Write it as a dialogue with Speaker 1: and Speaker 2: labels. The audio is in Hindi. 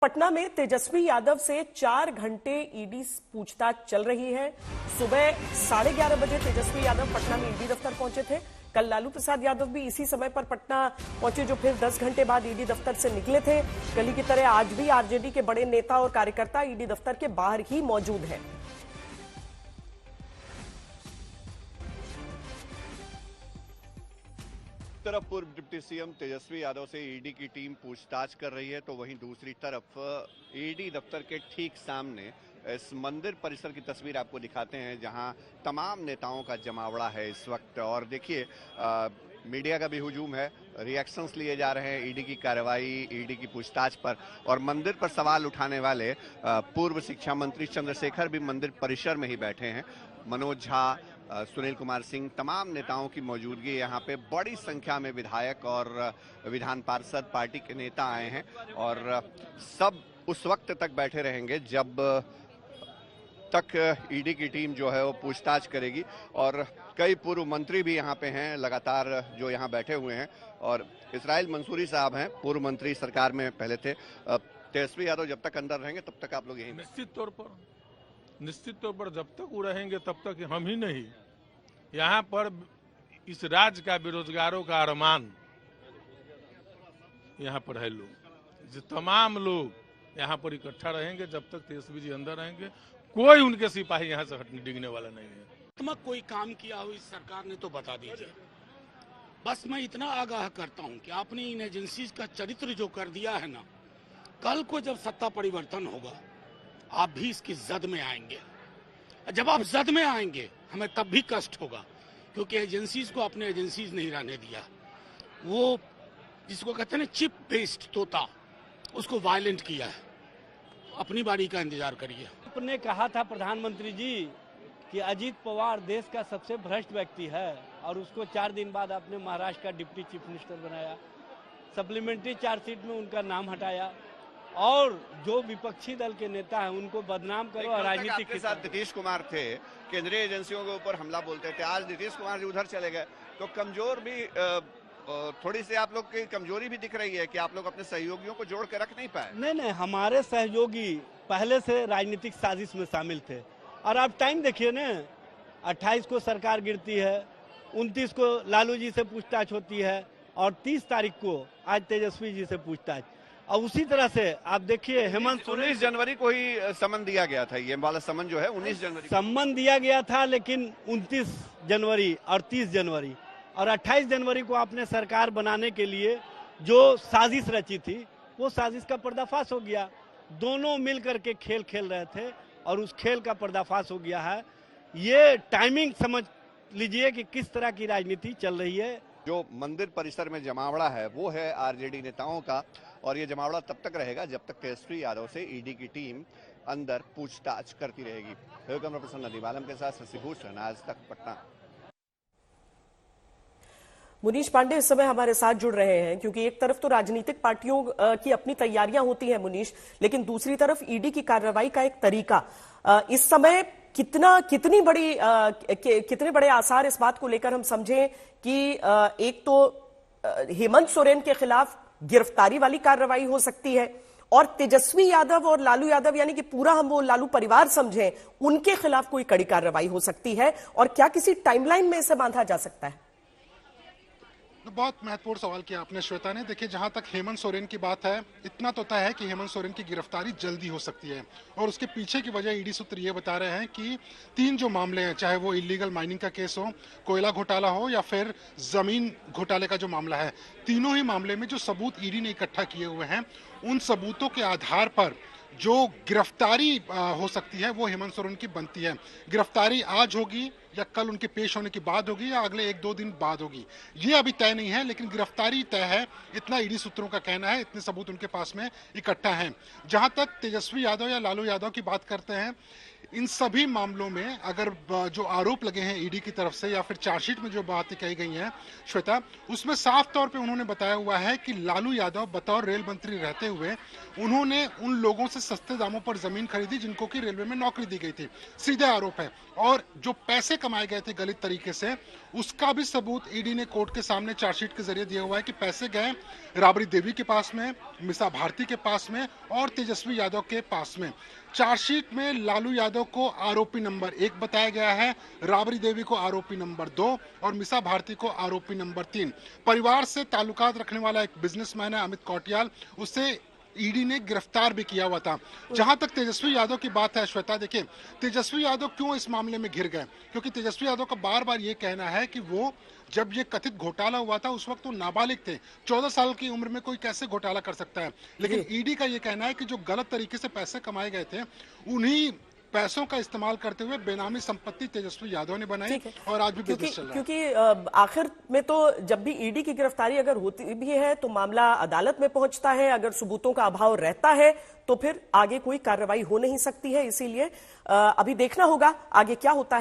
Speaker 1: पटना में तेजस्वी यादव से 4 घंटे ईडी पूछताछ चल रही है। सुबह 11:30 बजे तेजस्वी यादव पटना में ईडी दफ्तर पहुंचे थे। कल लालू प्रसाद यादव भी इसी समय पर पटना पहुंचे, जो फिर 10 घंटे बाद ईडी दफ्तर से निकले थे। कल की तरह आज भी आरजेडी के बड़े नेता और कार्यकर्ता ईडी दफ्तर के बाहर ही मौजूद हैं।
Speaker 2: तरफ पूर्व डिप्टी सीएम तेजस्वी यादव से ईडी की टीम पूछताछ कर रही है, तो वहीं दूसरी तरफ ईडी दफ्तर के ठीक सामने इस मंदिर परिसर की तस्वीर आपको दिखाते हैं, जहां तमाम नेताओं का जमावड़ा है इस वक्त। और देखिए मीडिया का भी हुजूम है, रिएक्शंस लिए जा रहे हैं ईडी की कार्रवाई, ईडी की पूछताछ पर। और मंदिर पर सवाल उठाने वाले पूर्व शिक्षा मंत्री चंद्रशेखर भी मंदिर परिसर में ही बैठे हैं। मनोज झा, सुनील कुमार सिंह, तमाम नेताओं की मौजूदगी यहाँ पे। बड़ी संख्या में विधायक और विधान पार्षद, पार्टी के नेता आए हैं और सब उस वक्त तक बैठे रहेंगे जब तक ईडी की टीम जो है वो पूछताछ करेगी। और कई पूर्व मंत्री भी यहाँ पे हैं लगातार जो यहाँ बैठे हुए हैं। और इसराइल मंसूरी साहब हैं, पूर्व मंत्री सरकार में पहले थे। तेजस्वी यादव जब तक अंदर रहेंगे तब तक आप लोग यहीं?
Speaker 3: निश्चित तौर पर जब तक वो रहेंगे तब तक हम ही नहीं, यहाँ पर इस राज्य का बेरोजगारों का अरमान यहाँ पर है। लोग जो तमाम लोग यहाँ पर इकट्ठा रहेंगे जब तक तेजस्वी जी अंदर रहेंगे। कोई उनके सिपाही यहाँ से हटने डिगने वाला नहीं है।
Speaker 4: कोई काम किया हो इस सरकार ने तो बता दीजिए। बस मैं इतना आगाह करता हूँ कि आपने इन एजेंसीज का चरित्र जो कर दिया है ना, कल को जब सत्ता परिवर्तन होगा आप भी इसकी जद में आएंगे। जब आप जद में आएंगे हमें तब भी कष्ट होगा, क्योंकि एजेंसीज को अपने एजेंसीज नहीं रहने दिया। वो जिसको कहते हैं ना चिप बेस्ड तोता, उसको वायलेंट किया है। अपनी बारी का इंतजार करिए।
Speaker 5: आपने कहा था प्रधानमंत्री जी कि अजीत पवार देश का सबसे भ्रष्ट व्यक्ति है, और उसको 4 दिन बाद आपने महाराष्ट्र का डिप्टी चीफ मिनिस्टर बनाया। सप्लीमेंट्री चार्जशीट में उनका नाम हटाया, और जो विपक्षी दल के नेता हैं उनको बदनाम करो। राजनीतिक
Speaker 2: के साथ नीतीश कुमार थे, केंद्रीय एजेंसियों के ऊपर हमला बोलते थे। आज नीतीश कुमार जी उधर चले गए, तो कमजोर भी थोड़ी सी आप लोग की कमजोरी भी दिख रही है कि आप लोग अपने सहयोगियों को जोड़ के रख नहीं पाए।
Speaker 5: नहीं, हमारे सहयोगी पहले से राजनीतिक साजिश में शामिल थे। और आप टाइम देखिए ना, 28 को सरकार गिरती है, 29 को लालू जी से पूछताछ होती है, और 30 तारीख को आज तेजस्वी जी से पूछताछ। और उसी तरह से आप देखिए हेमंत
Speaker 2: 19 जनवरी को ही समन दिया गया था। ये वाला समन जो है 19 जनवरी
Speaker 5: समन दिया गया था, लेकिन 29 जनवरी और 30 जनवरी और 28 जनवरी को आपने सरकार बनाने के लिए जो साजिश रची थी, वो साजिश का पर्दाफाश हो गया। दोनों मिल करके खेल खेल रहे थे और उस खेल का पर्दाफाश हो गया है। ये टाइमिंग समझ लीजिए कि किस तरह की राजनीति चल रही है।
Speaker 2: जो मंदिर परिसर में जमावड़ा है वो है आरजेडी नेताओं का, और ये जमावड़ा तब तक रहेगा जब तक तेजस्वी यादव से ईडी की टीम अंदर पूछताछ करती रहेगी। कैमरा पर्सन नदीम आलम के साथ शशि भूषण, आज तक पटना।
Speaker 1: मुनीश पांडे इस समय हमारे साथ जुड़ रहे हैं, क्योंकि एक तरफ तो राजनीतिक पार्टियों की अपनी तैयारियां होती हैं मुनीश, लेकिन दूसरी तरफ ईडी की कार्रवाई का एक तरीका। इस समय कितने बड़े आसार इस बात को लेकर हम समझें कि एक तो हेमंत सोरेन के खिलाफ गिरफ्तारी वाली कार्रवाई हो सकती है, और तेजस्वी यादव और लालू यादव यानी कि पूरा हम वो लालू परिवार समझें, उनके खिलाफ कोई कड़ी कार्रवाई हो सकती है, और क्या किसी टाइमलाइन में इसे बांधा जा सकता है?
Speaker 6: बहुत महत्वपूर्ण सवाल किया आपने श्वेता ने। देखिए, जहां तक हेमंत सोरेन की बात है, इतना तो तय है कि हेमंत सोरेन की गिरफ्तारी जल्दी हो सकती है। और उसके पीछे की वजह ईडी सूत्र ये बता रहे हैं कि 3 जो मामले हैं, चाहे वो इलीगल माइनिंग का केस हो, कोयला घोटाला हो, या फिर जमीन घोटाले का जो मामला है, तीनों ही मामले में जो सबूत ईडी ने इकट्ठा किए हुए हैं, उन सबूतों के आधार पर जो गिरफ्तारी हो सकती है वो हेमंत सोरेन की बनती है। गिरफ्तारी आज होगी या कल उनके पेश होने के बाद होगी या अगले 1-2 दिन बाद होगी, ये अभी तय नहीं है, लेकिन गिरफ्तारी तय है, इतना ईडी सूत्रों का कहना है। इतने सबूत उनके पास में इकट्ठा हैं। जहां तक तेजस्वी यादव या लालू यादव की बात करते हैं, इन सभी मामलों में अगर जो आरोप लगे हैं ईडी की तरफ से या फिर चार्जशीट में जो बातें कही गई हैं श्वेता, उसमें साफ तौर पे उन्होंने बताया हुआ है कि लालू यादव बतौर रेल मंत्री रहते हुए उन्होंने उन लोगों से सस्ते दामों पर जमीन खरीदी जिनको कि रेलवे में नौकरी दी गई थी। सीधे आरोप है। और जो पैसे कमाए गए थे गलत तरीके से, उसका भी सबूत ईडी ने कोर्ट के सामने चार्जशीट के जरिए दिया हुआ है कि पैसे गए राबड़ी देवी के पास में, मिसा भारती के पास में और तेजस्वी यादव के पास में। चार्जशीट में लालू यादव को आरोपी नंबर 1 बताया गया है, राबड़ी देवी को आरोपी नंबर 2 और मिसा भारती को आरोपी नंबर 3। परिवार से ताल्लुकात रखने वाला एक बिजनेसमैन है अमित कौटियाल, उसे ईडी ने गिरफ्तार भी किया हुआ था। जहां तक तेजस्वी यादव की बात है श्वेता, देखिए तेजस्वी यादव क्यों इस मामले में घिर गए, क्योंकि तेजस्वी यादव का बार बार ये कहना है कि वो जब ये कथित घोटाला हुआ था उस वक्त वो नाबालिग थे, 14 साल की उम्र में कोई कैसे घोटाला कर सकता है। लेकिन ईडी का ये कहना है कि जो गलत तरीके से पैसे कमाए गए थे उन्हीं पैसों का इस्तेमाल करते हुए बेनामी संपत्ति तेजस्वी यादव ने बनाई और आज भी बिजनेस चल रहा है।
Speaker 1: क्योंकि आखिर में तो जब भी ईडी की गिरफ्तारी अगर होती भी है तो मामला अदालत में पहुंचता है, अगर सबूतों का अभाव रहता है तो फिर आगे कोई कार्रवाई हो नहीं सकती है। इसीलिए अभी देखना होगा आगे क्या होता है।